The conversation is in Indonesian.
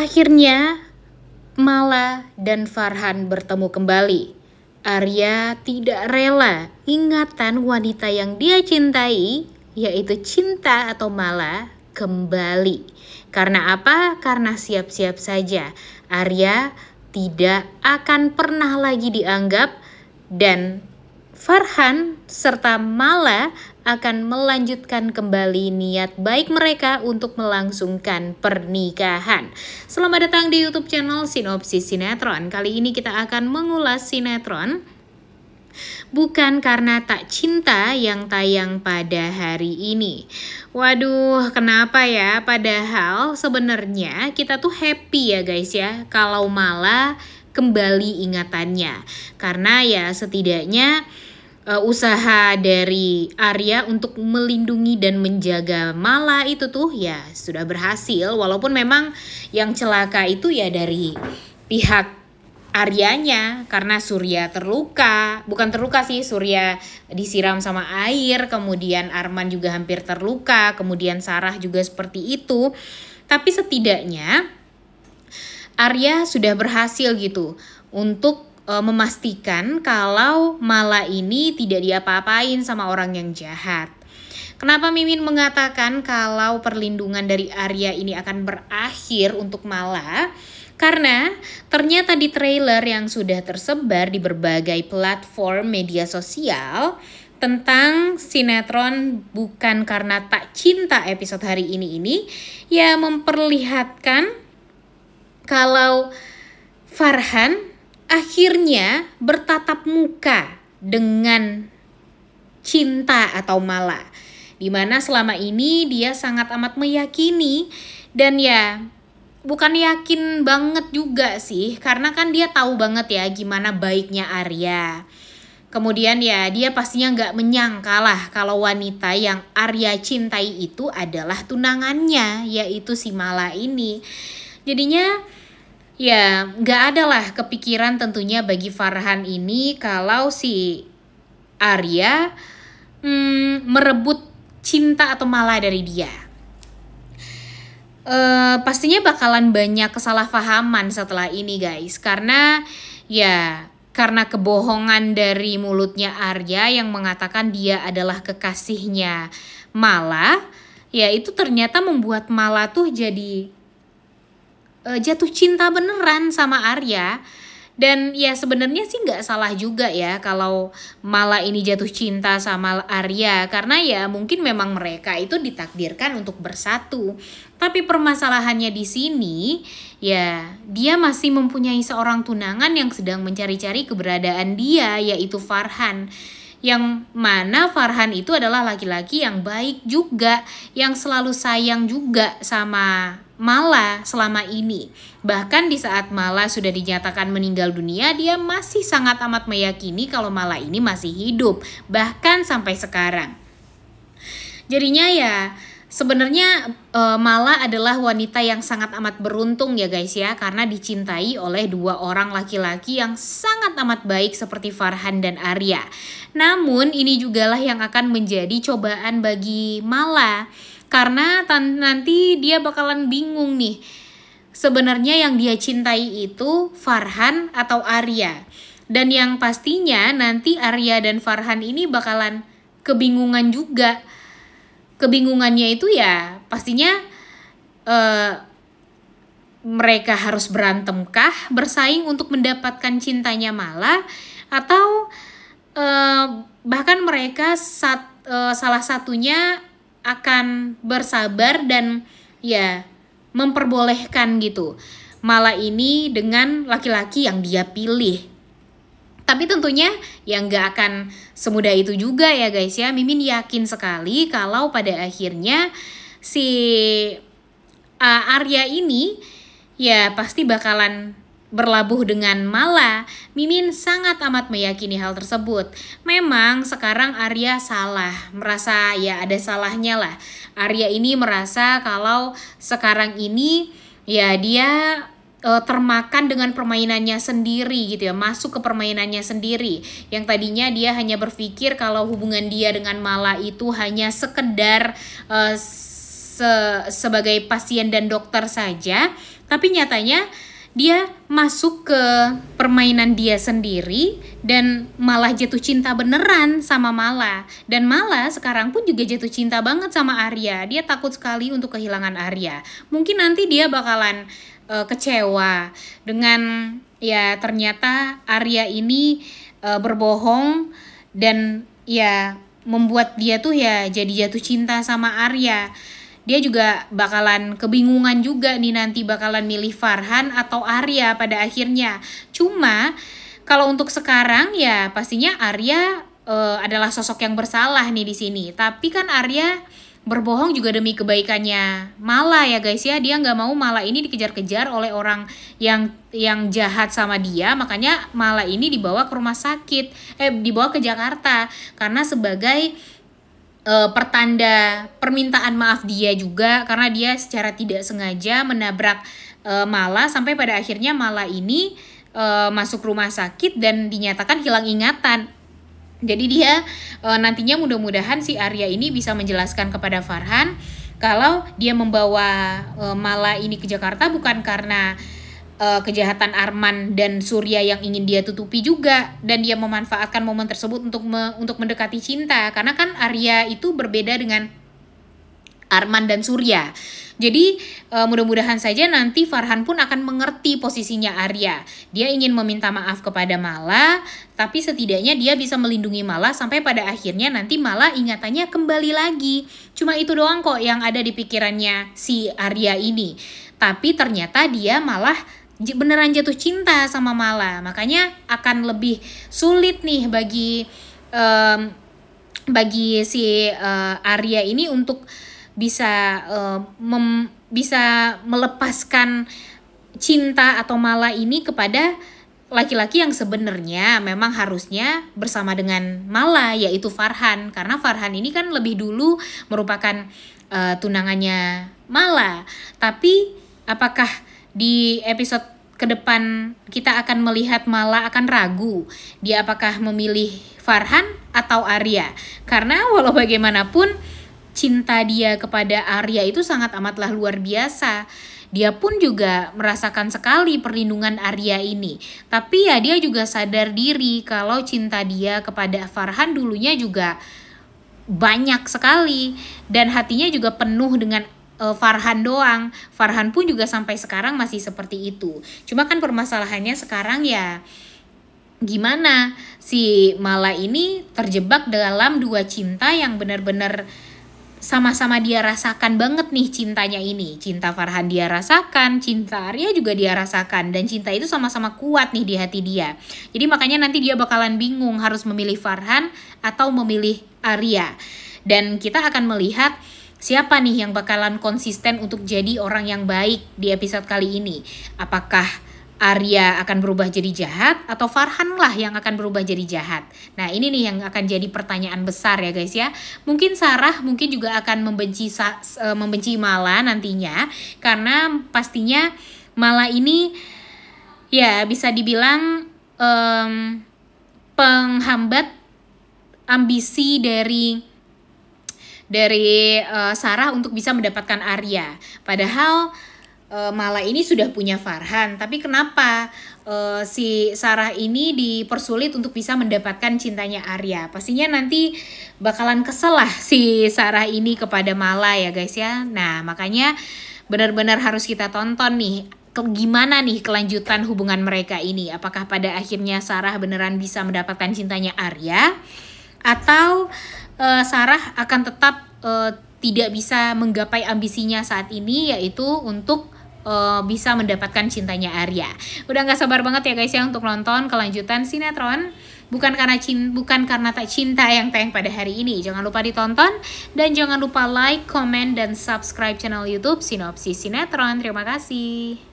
Akhirnya Mala dan Farhan bertemu kembali. Arya tidak rela ingatan wanita yang dia cintai, yaitu Cinta atau Mala, kembali. Karena apa? Karena siap-siap saja Arya tidak akan pernah lagi dianggap, dan Farhan serta Mala akan melanjutkan kembali niat baik mereka untuk melangsungkan pernikahan. Selamat datang di YouTube channel Sinopsis Sinetron. Kali ini kita akan mengulas sinetron Bukan Karena Tak Cinta yang tayang pada hari ini. Waduh, kenapa ya? Padahal sebenarnya kita tuh happy ya guys ya kalau Mala kembali ingatannya. Karena ya setidaknya usaha dari Arya untuk melindungi dan menjaga Mala itu tuh ya sudah berhasil. Walaupun memang yang celaka itu ya dari pihak Aryanya, karena Surya terluka. Bukan terluka sih, Surya disiram sama air, kemudian Arman juga hampir terluka, kemudian Sarah juga seperti itu. Tapi setidaknya Arya sudah berhasil gitu untuk memastikan kalau Mala ini tidak diapa-apain sama orang yang jahat. Kenapa Mimin mengatakan kalau perlindungan dari Arya ini akan berakhir untuk Mala? Karena ternyata di trailer yang sudah tersebar di berbagai platform media sosial tentang sinetron Bukan Karena Tak Cinta episode hari ini ya memperlihatkan kalau Farhan akhirnya bertatap muka dengan Cinta atau Mala, dimana selama ini dia sangat amat meyakini, dan ya bukan yakin banget juga sih, karena kan dia tahu banget ya gimana baiknya Arya. Kemudian ya dia pastinya nggak menyangka lah kalau wanita yang Arya cintai itu adalah tunangannya, yaitu si Mala ini. Jadinya ya nggak ada lah kepikiran tentunya bagi Farhan ini kalau si Arya merebut Cinta atau Mala dari dia. Pastinya bakalan banyak kesalahpahaman setelah ini guys, karena kebohongan dari mulutnya Arya yang mengatakan dia adalah kekasihnya Mala, ya itu ternyata membuat Mala tuh jadi jatuh cinta beneran sama Arya. Dan ya sebenarnya sih nggak salah juga ya kalau Mala ini jatuh cinta sama Arya, karena ya mungkin memang mereka itu ditakdirkan untuk bersatu. Tapi permasalahannya di sini ya dia masih mempunyai seorang tunangan yang sedang mencari-cari keberadaan dia, yaitu Farhan. Yang mana Farhan itu adalah laki-laki yang baik juga, yang selalu sayang juga sama Mala selama ini. Bahkan di saat Mala sudah dinyatakan meninggal dunia, dia masih sangat amat meyakini kalau Mala ini masih hidup, bahkan sampai sekarang. Jadinya ya sebenarnya Mala adalah wanita yang sangat amat beruntung ya guys ya, karena dicintai oleh dua orang laki-laki yang sangat amat baik seperti Farhan dan Arya. Namun ini jugalah yang akan menjadi cobaan bagi Mala, karena nanti dia bakalan bingung nih, sebenarnya yang dia cintai itu Farhan atau Arya. Dan yang pastinya nanti Arya dan Farhan ini bakalan kebingungan juga. Kebingungannya itu ya pastinya mereka harus berantemkah, bersaing untuk mendapatkan cintanya Mala, atau bahkan mereka salah satunya akan bersabar dan ya memperbolehkan gitu Mala ini dengan laki-laki yang dia pilih. Tapi tentunya ya nggak akan semudah itu juga ya guys ya. Mimin yakin sekali kalau pada akhirnya si Arya ini ya pasti bakalan berlabuh dengan Mala. Mimin sangat amat meyakini hal tersebut. Memang sekarang Arya salah, merasa ya ada salahnya lah. Arya ini merasa kalau sekarang ini ya dia termakan dengan permainannya sendiri gitu ya, masuk ke permainannya sendiri. Yang tadinya dia hanya berpikir kalau hubungan dia dengan Mala itu hanya sekedar sebagai pasien dan dokter saja, Tapi nyatanya dia masuk ke permainan dia sendiri dan malah jatuh cinta beneran sama Mala. Dan Mala sekarang pun juga jatuh cinta banget sama Arya. Dia takut sekali untuk kehilangan Arya. Mungkin nanti dia bakalan kecewa dengan ya ternyata Arya ini berbohong dan ya membuat dia tuh ya jadi jatuh cinta sama Arya. Dia juga bakalan kebingungan juga nih nanti bakalan milih Farhan atau Arya pada akhirnya. Cuma kalau untuk sekarang ya pastinya Arya adalah sosok yang bersalah nih di sini. Tapi kan Arya berbohong juga demi kebaikannya Mala ya guys ya. Dia nggak mau Mala ini dikejar-kejar oleh orang yang jahat sama dia. Makanya Mala ini dibawa ke rumah sakit, dibawa ke Jakarta karena sebagai pertanda permintaan maaf dia juga, karena dia secara tidak sengaja menabrak Mala sampai pada akhirnya Mala ini masuk rumah sakit dan dinyatakan hilang ingatan. Jadi dia nantinya mudah-mudahan si Arya ini bisa menjelaskan kepada Farhan kalau dia membawa Mala ini ke Jakarta bukan karena kejahatan Arman dan Surya yang ingin dia tutupi juga, dan dia memanfaatkan momen tersebut untuk mendekati cinta, karena kan Arya itu berbeda dengan Arman dan Surya. Jadi mudah-mudahan saja nanti Farhan pun akan mengerti posisinya Arya. Dia ingin meminta maaf kepada Mala, tapi setidaknya dia bisa melindungi Mala sampai pada akhirnya nanti Mala ingatannya kembali lagi. Cuma itu doang kok yang ada di pikirannya si Arya ini. Tapi ternyata dia malah beneran jatuh cinta sama Mala. Makanya akan lebih sulit nih bagi si Arya ini untuk bisa melepaskan cinta atau Mala ini kepada laki-laki yang sebenarnya memang harusnya bersama dengan Mala, yaitu Farhan. Karena Farhan ini kan lebih dulu merupakan tunangannya Mala. Tapi apakah di episode ke depan kita akan melihat Mala akan ragu dia apakah memilih Farhan atau Arya? Karena walau bagaimanapun cinta dia kepada Arya itu sangat amatlah luar biasa. Dia pun juga merasakan sekali perlindungan Arya ini. Tapi ya dia juga sadar diri kalau cinta dia kepada Farhan dulunya juga banyak sekali. Dan hatinya juga penuh dengan Farhan doang. Farhan pun juga sampai sekarang masih seperti itu. Cuma kan permasalahannya sekarang ya gimana si Mala ini terjebak dalam dua cinta yang benar-benar sama-sama dia rasakan banget nih cintanya ini. Cinta Farhan dia rasakan, cinta Arya juga dia rasakan, dan cinta itu sama-sama kuat nih di hati dia. Jadi makanya nanti dia bakalan bingung harus memilih Farhan atau memilih Arya. Dan kita akan melihat siapa nih yang bakalan konsisten untuk jadi orang yang baik di episode kali ini. Apakah Arya akan berubah jadi jahat atau Farhan lah yang akan berubah jadi jahat? Nah ini nih yang akan jadi pertanyaan besar ya guys ya. Mungkin Sarah mungkin juga akan membenci Mala nantinya, karena pastinya Mala ini ya bisa dibilang penghambat ambisi dari Sarah untuk bisa mendapatkan Arya. Padahal Mala ini sudah punya Farhan, tapi kenapa si Sarah ini dipersulit untuk bisa mendapatkan cintanya Arya? Pastinya nanti bakalan kesel lah si Sarah ini kepada Mala ya guys ya. Nah makanya benar-benar harus kita tonton nih gimana nih kelanjutan hubungan mereka ini. Apakah pada akhirnya Sarah beneran bisa mendapatkan cintanya Arya, atau Sarah akan tetap tidak bisa menggapai ambisinya saat ini, yaitu untuk bisa mendapatkan cintanya Arya. Udah gak sabar banget ya guys ya untuk nonton kelanjutan sinetron Bukan karena tak cinta yang tayang pada hari ini. Jangan lupa ditonton dan jangan lupa like, comment, dan subscribe channel YouTube Sinopsis Sinetron. Terima kasih.